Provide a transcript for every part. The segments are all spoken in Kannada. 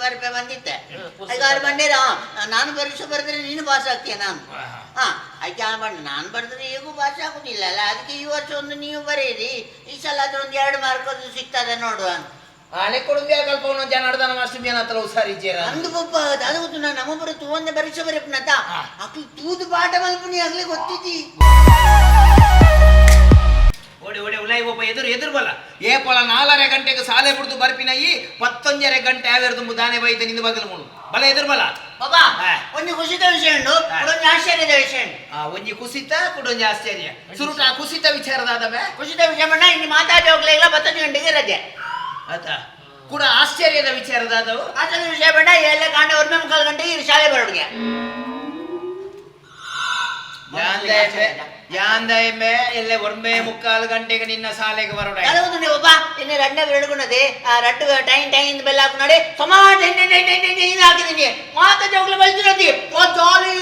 ಪರೀಕ್ಷೆ ಬಂದಿತ್ತೆ. ಐದಾರು ಬಂದಿರ ನಾನು ಪರೀಕ್ಷೆ ಬರೆದ್ರೆ ನೀನು ಪಾಸ್ ಆಗ್ತೀಯ. ನಾನು ಆಯ್ಕೆ ಬಂದು ನಾನು ಬರೆದ್ರೆ ಈಗೂ ಪಾಸ್ ಆಗುದಿಲ್ಲ ಅಲ್ಲ, ಅದಕ್ಕೆ ಈ ವರ್ಷ ಒಂದು ನೀವು ಬರೀರಿ, ಈ ಸಲ ಅದ್ರ ಒಂದು 2 ಮಾರ್ಕ್ ಅದು ಸಿಗ್ತದೆ ನೋಡುವ ಅಂತ. ಆನೆ ಕೊಡುಂಬೆ ಕಲ್ಪ ಜನಾರ್ದನ ಮಾಸ್ಟರ್ ಮೇನ ಹತ್ರ ಹುಷಾರಿದ್ದೀರ ಅಂದು ಪಪ್ಪ ಅದು ಗೊತ್ತು. ನಾನು ನಮ್ಮೊಬ್ಬರು ತೂವಂದೆ ಪರೀಕ್ಷೆ ಬರೀಪನತ ಅಕ್ಲು ತೂದು ಪಾಠ ಮಲ್ಪುನಿ ಆಗ್ಲೇ ಗೊತ್ತಿದ್ದಿ. ಓಡಿ ಓಡಿ ಉಲೈ ಒಬ್ಬ ಎದುರು ಬಲ್ಲ ಏಪಲ 4:30 ಗಂಟೆಗೆ ಸಾಲೆ ಬಿಡ್ದು ಬರ್ಪಿನ ಈ 11:30 ಗಂಟೆ ಆವೇರು ತುಂಬ ದಾನೆ ಬೈತೆ ನಿಂದ ಬಗಲು ಮುಳು ಬಲ ಎದುರು ಬಲ್ಲ ಬಾಬಾ. ಒಂದು ಕುಸಿತ ವಿಷಯ ಉಂಟು, ಒಂದು ಆಶ್ಚರ್ಯದ ವಿಷಯ ಉಂಟು. ಒಂಜಿ ಕುಸಿತ ಕುಡೊಂಜಿ ಆಶ್ಚರ್ಯ ಸುರುಟ ಕುಸಿತ ವಿಚಾರದಾದವೆ. ಕುಸಿತ ವಿಷಯ ಬಣ್ಣ ಇನ್ನು ಮಾತಾಡಿ ಹೋಗ್ಲಿಲ್ಲ. 11 ಗಂಟೆಗೆ ರಜೆ ಆಯ್ತಾ ಕೂಡ ಆಶ್ಚರ್ಯದ ವಿಚಾರದಾದವು. ಆಶ್ಚರ್ಯದ ವಿಷಯ ಬಣ್ಣ ಎಲ್ಲ ಕಾಂಡ 1:45 ಗಂಟೆಗೆ ಶಾಲೆ ಬರೋಡಿಗೆ ಯಾಂದೆಮ್ಮೆ ಎಲ್ಲೇ 1:45 ಗಂಟೆಗೆ ನಿನ್ನ ಶಾಲೆಗೆ ಬರೋಣ. ಅದುದು ನೀವು ಒಬ್ಬ ಇನ್ನು 2 ಬೆಳಗುನದೆ ಆ ರಟ್ಟು ಟೈನ್ ಬೆಲ್ಲ ಹಾಕು ನೋಡಿ ಸಮಾಜ ಹಾಕಿದೀನಿ ಮಾತಾ ಜೋಗ್ಲ ಬಲ್ತಿರತಿ ಜಾಲಿ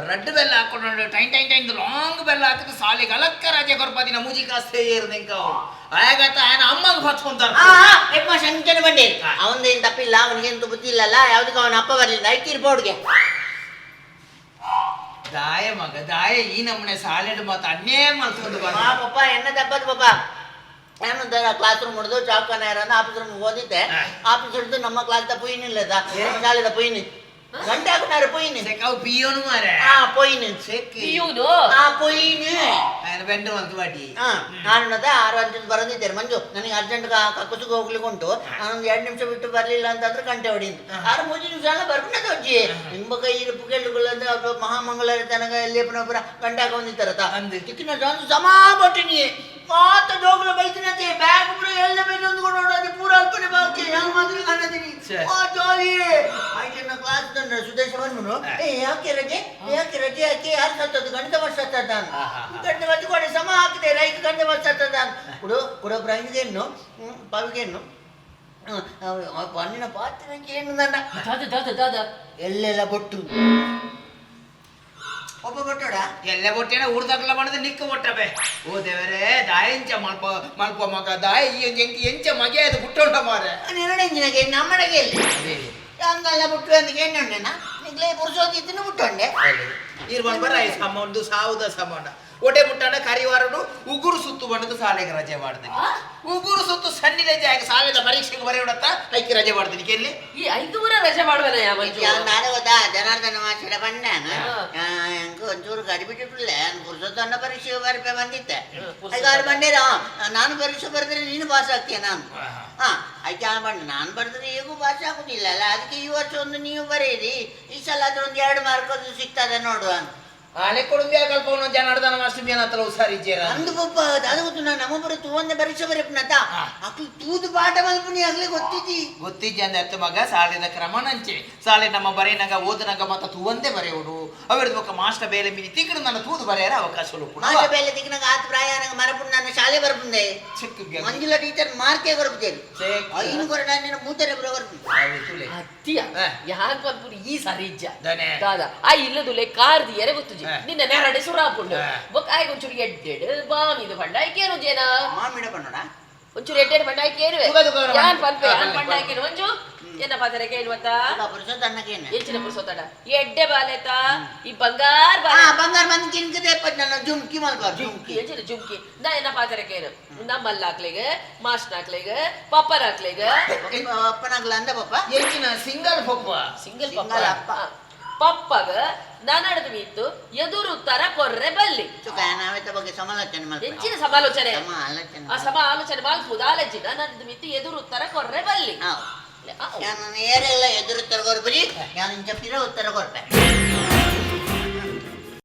ರಡ್ಡು ಬೆಲ್ಲ ಹಾಕೊಂಡು ಟೈನ್ ಲಾಂಗ್ ಬೆಲ್ಲ ಹಾಕಿದ್ರೆ ಸಾಲಿಗೆ ಅಲಕ್ಕ ರಾಜೆ ಕೊರ್ಪದಿನ ಮೂಜಿ ಕಾಸ್ತೇ ಇರ್ದಂಕ ಆಗತ್ತ ఆయన ಅಮ್ಮಂಗೆ ಹಚ್ಕೊಂತಾರ. ಸಂಚನ ಬಂಡಿ ಅವನದೇನು ತಪ್ಪಿಲ್ಲ, ಅವನಿಗೇನು ಬುದ್ಧಿ ಇಲ್ಲಲ್ಲ, ಯಾವ್ದಕ್ಕೆ ಅವನ ಅಪ್ಪ ಬರ್ಲಿಲ್ಲ ಐತಿರ್ಬೋಡ್ಗೆ ದಾಯ ಮಗ ದಾಯ ಈ ನಮ್ಮನೆ ಸಾಲೆಡ್ ಮಾತು ಅನ್ನೇ ಮಾಡ್ಕೊಂಡು ಪಪ್ಪ ಎನ್ನ ತಪ್ಪದು ಪಪ್ಪ. ನಾನು ಕ್ಲಾಸ್ ರೂಮ್ ಹೊಡೆದು ಚಾವ್ಕನ ಇರೋದು ಆಫೀಸ್ ರೂಮ್ ಓದಿದ್ದೆ. ಆಫೀಸ್ ಹಿಡಿದು ನಮ್ಮ ಕ್ಲಾಸ್ ಪೊಯ್ನಿಲ್ಲದ ಶಾಲೆದ ಪೊಯ್ನಿ ಗಂಟೆ ಹಾಕೊಂಡಾರೆ ಪೊಯ್ನಿ ಪಿಯೋನು ಮಾರೆ ಪೊಯ್ನಿ ಪಿಯೂನು ಪೊಯ್ನಿ ಬೆಂಡು ಅಂತ ಬಾಟಿ. ನಾನು 6 ಗಂಟೆ ಬರೋದಿದ್ದೇನೆ ಮಂಜು, ನನಗೆ ಅರ್ಜೆಂಟ್ ಕಕ್ಕುಸಿಗೆ ಹೋಗ್ಲಿಕ್ಕೆ ಉಂಟು, ನಾನೊಂದು 2 ನಿಮಿಷ ಬಿಟ್ಟು ಬರ್ಲಿಲ್ಲ ಅಂತಂದ್ರೆ ಗಂಟೆ ಹೊಡಿಂತು 6-3 ನಿಮಿಷ ಎಲ್ಲ ಬರ್ಬಿಟ್ಟದ ಅಜ್ಜಿ. ನಿಮ್ಮ ಕೈ ಇರುಪು ಕೇಳುಗಳಂದ್ರೆ ಮಹಾಮಂಗಳೂರ ತನಕ ಲೇಪನೊಬ್ಬರ ಗಂಟೆ ಹಾಕೊಂಡಿರ್ತಾರತ್ತ ಚಿಕ್ಕಿನ ಸಮಾ ಬಟ್ಟಿನಿ ಮಾತ ಜೋಗುಲ ಬೈತಿನಂತೆ ಬ್ಯಾಗ್ ಪೂರ ಎಲ್ಲ ಬೇರೆ ಹೊಂದ್ಕೊಂಡು ನೋಡೋದು ಪೂರ ಅಲ್ಪನೆ ಬಾಕಿ ಹೆಂಗ್ ಮಾತ್ರ ಕಾಣತೀನಿ ಜಾಲಿ ಆಯ್ತು. ಕ್ಲಾಸ್ ಸುದೇಶ ಬಂದ್ಬಿಡು ಯಾಕೆ ರಜೆ ಯಾಕೆ ಯಾರು ಸತ್ತದ್ದು ಗಣಿತ ವರ್ಷ ಸತ್ತದ ಗಣಿತ ವರ್ಷ ಕೊಡೆ ಸಮ ಹಾಕಿದೆ ರೈತ ಗಣಿತ ವರ್ಷ ಸತ್ತದ ಕೊಡೋ ಬ್ರೈನ್ಗೇನು ಪವಿಗೇನು ಪನ್ನಿನ ಪಾತ್ರೆಗೆ ಏನು ನನ್ನ ಎಲ್ಲೆಲ್ಲ ಬೊಟ್ಟು ಒಬ್ಬ ಬೊಟ್ಟೋಡ ಎಲ್ಲ ಬೊಟ್ಟೆನ ಊರ್ದಾಗಲ ಮಾಡಿದ್ರೆ ನಿಕ್ಕ ಬೊಟ್ಟಬೆ ಓ ದೇವರೇ ದಾಯಂಚ ಮಲ್ಪ ಮಗ ದಾಯ ಎಂಚ ಮಗೆ ಅದು ಬುಟ್ಟೊಂಡ ಮಾರೆ ನೆರಡೆಂಜಿನಗೆ ನಮ್ಮನೆಗೆ ಎಲ್ಲಿ ಹಂಗೆಲ್ಲ ಬಿಟ್ಟು ಅಂದಿಗೆ ಎಣ್ಣೆಣ್ಣ ನಿಗ್ಲೇ ಪುರುಷೋದಿದ್ದನ್ನು ಬಿಟ್ಟೊಂಡೆ ಇರ್ಬಂಡ್ ಬರ ಸಮ ಒಂದು ಸಾವುದ ಸಮಾನ ಒಡೆ ಮುಟ್ಟಾಡ ಕರಿವಾರನು ಉಗುರು ಸುತ್ತು ಬಂಡದು ಶಾಲೆಗೆ ರಜೆ ಮಾಡ್ತೀನಿ. ಉಗುರು ಸುತ್ತು ಸಣ್ಣ ರಜೆ ಆಗಿ ಶಾಲೆದ ಪರೀಕ್ಷೆಗೆ ಬರೆಯೋಡತ್ತ ಐಕಿ ರಜೆ ಮಾಡ್ತೀನಿ ಕೆಲ್ಲಿ ಈ 5 ಊರ ರಜೆ ಮಾಡುವಲ್ಲ ನಾನು ಗೊತ್ತಾ ಜನಾರ್ದನ ಮಾಸಿಡ ಬಂದಾನು ಒಂಚೂರು ಗಡಿ ಬಿಟ್ಟಿಲ್ಲ ಪುರುಷೋತ್ತಣ್ಣ ಪರೀಕ್ಷೆಗೆ ಬರಪೆ ಬಂದಿತ್ತೆ. 5-6 ಬಂದಿರ ನಾನು ಪರೀಕ್ಷೆ ಬರೆದ್ರೆ ನೀನು ಪಾಸ್ ಆಗ್ತೀಯ. ನಾನು ಆಯ್ಕೆ ಬಂದು ನಾನು ಬರೆದ್ರೆ ಈಗೂ ಪಾಸ್ ಆಗುದಿಲ್ಲ ಅಲ್ಲ, ಅದಕ್ಕೆ ಈ ವರ್ಷ ಒಂದು ನೀವು ಬರೀರಿ, ಈ ಸಲ ಅದ್ರ ಒಂದು 2 ಮಾರ್ಕ್ ಅದು ಸಿಗ್ತದೆ ನೋಡುವ ಅಂತ. ಆನೆ ಕೊಡುಂಬೆ ಕಲ್ಪ ಜನಾರ್ದನ ಮಾಸ್ಟರ್ ಮೇನ ಹತ್ರ ಹುಷಾರಿದ್ದೀರ ಅಂದು ಪಪ್ಪ ಅದು ಗೊತ್ತು. ನಾನು ನಮ್ಮೊಬ್ಬರು ತೂವಂದೆ ಪರೀಕ್ಷೆ ಬರೀಪನತ ಅಕ್ಲು ತೂದು ಪಾಠ ಮಲ್ಪುನಿ ಆಗ್ಲೇ ಗೊತ್ತಿದ್ದೆ ಅಂದ ಅತ್ತ ಮಗ ಸಾಲೆದ ಕ್ರಮ ನಂಚೆ ಸಾಲೆ ನಮ್ಮ ಬರೆಯನಾಗ ಓದನಾಗ ಮತ್ತ ತೂವಂದೆ ಬರೆಯೋಡು ಅವಿಡ್ದು ಬೊಕ್ಕ ಮಾಸ್ಟರ್ ಬೇಲೆ ಮಿನಿ ತಿಕ್ಕಡು ನನ್ನ ತೂದು ಬರೆಯರ ಅವಕಾಶ ಮಾಸ್ಟರ್ ಬೇಲೆ ತಿಕ್ಕನಾಗ ಆತ ಪ್ರಾಯ ನನಗೆ ಮರಪುಂಡು ನಾನು ಶಾಲೆ ಬರ್ಪುಂದೆ ಮಂಜುಳಾ ಟೀಚರ್ ಮಾರ್ಕೆ ಬರ್ಪುತ್ತೇನೆ ಐನು ಕೊರ ನಾನು ಮೂತರೆ ಬರ್ಪುಂಡೆ ಅತ್ತಿಯ ಯಾಕೆ ಬರ್ಪುಡು ಈ ಸಾರಿ ಇಜ್ಜ ದಾದ ಆ ಇಲ್ಲದುಲೆ ಕಾರ್ದಿ ಎರೆ ಗೊತ್ತು ನಿನ್ನ ನೆರಡೆ ಸುರಾಪುಂಡು ಬೊಕ್ಕ ಆಯ್ಕೆ ಒಂಚೂರು ಎಡ್ಡೆಡ್ ಬಾಮಿದು ಪಂಡಾಯ್ಕೇನು ಜೇನ ಮಾಮಿಡ ಪನ್ನೋಡ ಒಂಚೂರು ಎಡ್ಡೆಡ್ ಪಂಡಾಯ್ಕೇನುವೆ ಯಾನ್ ಪನ್ಪೆ ಯಾನ್ ಪಂಡಾಯ್ಕೇನು ಮಂಜು ಏನ ಪಾತ್ರೆ ಕೇಳುವತ್ತ ಪುರುಷೋತ್ತಣ್ಣಗೇನು ಹೆಚ್ಚಿನ ಪುರುಷೋತ್ತಡ ಎಡ್ಡೆ ಬಾಲೆತ ಈ ಬಂಗಾರ ಬಂಗಾರ ಬಂದು ಕಿನ್ಕದೆ ನನ್ನ ಜುಮ್ಕಿ ಮಲ್ಬಾರ ಜುಮ್ಕಿ ಹೆಚ್ಚಿನ ಜುಮ್ಕಿ ನಾ ಏನ ಪಾತ್ರೆ ಕೇನು ನಮ್ಮಲ್ಲ ಹಾಕ್ಲಿಗೆ ಮಾಸ್ಟರ್ ಹಾಕ್ಲಿಗೆ ಪಪ್ಪರ್ ಹಾಕ್ಲಿಗೆ ಅಪ್ಪನಾಗ್ಲ ಅಂದ ಪಪ್ಪ ಹೆಚ್ಚಿನ ಸಿಂಗಲ್ ಪಪ್ಪ ಪಪ್ಪಗ ನಾನಡದು ಮೀತು ಎದುರು ತರ ಕೊರ್ರೆ ಬಲ್ಲಿ ಬಗ್ಗೆ ಸಮಾಲೋಚನೆ ಹೆಚ್ಚಿನ ಸಮಾಲೋಚನೆ ಆ ಸಮಾಲೋಚನೆ ಮಾಡ್ಬೋದು ಆಲೋಚನೆ ನಾನಡದು ಮೀತು ಎದುರು ತರ ಕೊರ್ರೆ ಬಲ್ಲಿ ನಾನು ಏರೆಲ್ಲ ಎದುರು ಉತ್ತರ ಕೊರ್ಬರಿ ನಾನು ಇಂಚ ಪಿರ ಉತ್ತರ ಕೊರ್ಪೆ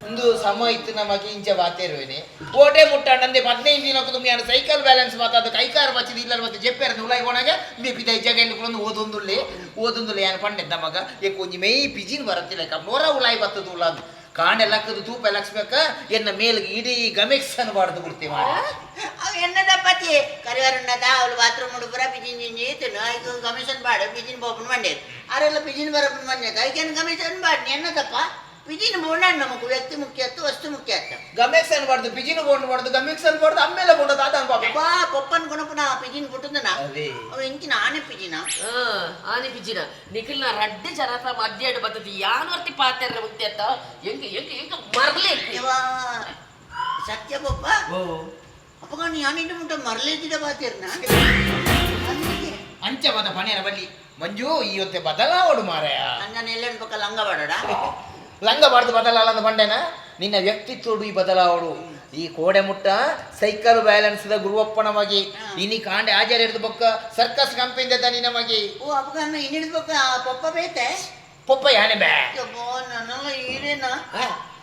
ಒಂದು ಸಮ ಇತ್ತು ನಮಗೆ ಇಂಚ ಬಾತೇರುವೇನೆ ಕೋಟೆ ಮುಟ್ಟಾಂಡೆ 15 ದಿನಕ್ಕೂ ತುಂಬಿ ಸೈಕಲ್ ಬ್ಯಾಲೆನ್ಸ್ ಮಾತ್ರ ಅದು ಕೈಕಾರ ಬಚ್ಚಿದ ಇಲ್ಲ ಮತ್ತೆ ಜೆಪ್ಪೆರ ಉಲಾಯಿ ಕೊನಾಗ ಮೇಪಿದ ಜಾಗ ಇಲ್ಲಿ ಓದೊಂದುಲ್ಲೆ ಏನು ಪಂಡೆದ್ದ ಮಗ ಏಕೆ ಒಂಜಿ ಮೈ ಪಿಜಿನ್ ಬರತ್ತಿಲ್ಲ ನೋರ ಉಲಾಯಿ ಬತ್ತದು ಉಲಾದು ಕಾಂಡೆ ಲಕ್ಕದು ತೂಪ ಲಕ್ಸ್ಬೇಕ ಎನ್ನ ಮೇಲ್ಗೆ ಇಡೀ ಗಮೆಕ್ಸ್ ಅನ್ಬಾರ್ದು ಬಿಡ್ತೀವಿ ಅವು ಎನ್ನದ ಪತಿ ಕರಿವಾರಣ್ಣದ ಅವಳು ಬಾತ್ರೂಮ್ ಹುಡುಗರ ಪಿಜಿನ್ ಈತನು ಐದು ಕಮಿಷನ್ ಬಾಡು ಪಿಜಿನ್ ಬೋಪನ್ ಮಂಡೇರು ಅವರೆಲ್ಲ ಪಿಜಿನ್ ಬರಪನ್ ಮಂಡ್ಯದ ಐಕೇನು ಕಮಿಷನ್ ಬಾಡ್ನಿ ಎನ್ನದಪ್ಪ ಪಿಜಿನ್ ಬೋಂಡ ನಮಗೂ ವ್ಯಕ್ತಿ ಮುಖ್ಯ ಅತ್ತು ವಸ್ತು ಮುಖ್ಯ ಅತ್ತ ಗಮೆಕ್ಸ್ ಅನ್ಬಾರ್ದು ಪಿಜಿನ್ ಬೋಂಡ್ಬಾರ್ದು ಗಮೆಕ್ಸ್ ಅನ್ಬಾರ್ದು ಆಮೇಲೆ ಬೋಂಡದ ಅದ ಅನ್ಬಾರ್ದು ಪಪ್ಪ ಪಪ್ಪನ್ ಕೊನಪನ ಪಿಜಿನ್ ಪುಟ್ಟದನ ಅದೇ ಅವ ಎಂಚಿನ ಆನೆ ಪಿಜಿನ ಆನೆ ಪಿಜಿನ ನಿಖಿಲ್ನ ರಡ್ಡೆ ಜನತ ಮಧ್ಯಾಹ್ನ ಬರ್ತದೆ ಯಾನ್ ವರ್ತಿ ಪಾತ್ರೆ ಮುಕ್ತಿ ಅಂತ ಎಂಗ ಮರ್ಲೆ ಸತ್ಯ ಪಪ್ಪ ಅಪ್ಪ ನೀ ಆನಿಂದ ಮುಟ್ಟ ಮರಲೇದಿದ ಬಾತಿರ್ನ ಅಂಚ ಬದ ಪಣೆರ ಬಲ್ಲಿ ಮಂಜು ಇವತ್ತೆ ಬದಲಾವಡು ಮಾರಾಯ ನಾನು ಎಲ್ಲೆಂದು ಪಕ್ಕ ಲಂಗ ಬಾಡೋಡ ಲಂಗ ಬಾಡ್ದು ಬದಲಾಲಂದ ಪಂಡೆನ ನಿನ್ನ ವ್ಯಕ್ತಿತ್ವಡು ಈ ಬದಲಾವಡು ಈ ಕೋಡೆ ಮುಟ್ಟ ಸೈಕಲ್ ಬ್ಯಾಲೆನ್ಸ್ ಗುರುವಪ್ಪನ ಮಗಿ ಇನಿ ಕಾಂಡೆ ಆಚಾರ್ಯ ಹಿಡಿದು ಬೊಕ್ಕ ಸರ್ಕಸ್ ಕಂಪನಿ ನಿನ್ನ ಮಗಿ ಓ ಅಪ್ಪ ಇನ್ನಿಡಿದ ಪಕ್ಕ ಪಪ್ಪ ಬೇತೆ ಪೊಪ್ಪ ಯಾನೆ ಬೇ ನನ್ನೆಲ್ಲ ಈರೇನಾ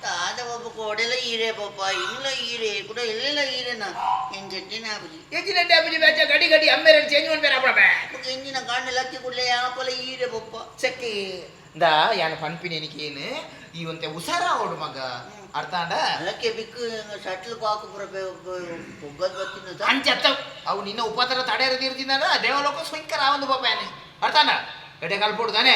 ತಾದ ಒಬ್ಬ ಕೋಡೆಲ್ಲ ಈರೇ ಪಪ್ಪ ಇಲ್ಲ ಈರೇ ಕೂಡ ಎಲ್ಲೆಲ್ಲ ಈರೇನಾ ಎನ್ ಜಟ್ಟಿನ ಆಬುಜಿ ಎಜಿನೆಡ್ಡೆ ಅಬ್ಬಜಿ ಬ್ಯಾಚ ಗಡಿ ಗಡಿ ಅಮ್ಮೆರ ಚೇಂಜ್ ಮಾಡ್ಬೇರ ಅಪ್ಪ ಬೇ ಎಂಜಿನ ಕಾಂಡೆ ಲಕ್ಕಿ ಕುಡ್ಲೆ ಯಾಪಲ ಈರೇ ಪಪ್ಪ ಸಕ್ಕಿ ದ ಯಾನ ಪನ್ಪಿನೇನಿಕೇನು ಈ ಒಂತೆ ಉಸಾರ ಓಡು ಮಗ ಅರ್ಥ ಅಂಡ ಅದಕ್ಕೆ ಬಿಕ್ಕು ಶಟ್ಲ್ ಕಾಕು ಪುರ ಒಗ್ಗದ್ ಬತ್ತಿನ ಅಂಚತ್ತ ಅವು ನಿನ್ನ ಉಪತರ ತಡೆಯರದಿ ಇರ್ತಿದ್ದಾನ ದೇವಲೋಕ ಸ್ವಯಂಕರ ಒಂದು ಪಾಪ ಏನೆ ಅರ್ಥ ಅಂಡ ಎಡೆ ಕಲ್ಪೋಡು ತಾನೆ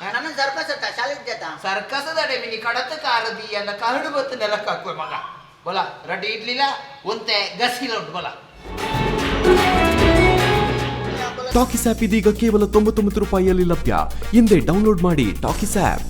ನನ್ನ ಸರ್ಕಸ್ ಅತ್ತ ಶಾಲೆ ಜತ ಸರ್ಕಸ್ ದಡೆ ಮಿನಿ ಕಡತ ಕಾರದಿ ಅಂದ ಕರಡು ಬತ್ತು ನೆಲಕ್ಕೆ ಹಾಕುವೆ ಮಗ ಬೋಲ ರಡ್ಡಿ ಇಡ್ಲಿಲ್ಲ ಒಂತೆ ಗಸಿಲ ಉಂಟು ಬೋಲ ಟಾಕಿಸ್ ಆಪ್ ಇದೀಗ ಕೇವಲ 99 ರೂಪಾಯಿಯಲ್ಲಿ ಲಭ್ಯ. ಹಿಂದೆ ಡೌನ್ಲೋಡ್ ಮಾಡಿ ಟಾಕಿಸ್ ಆಪ್.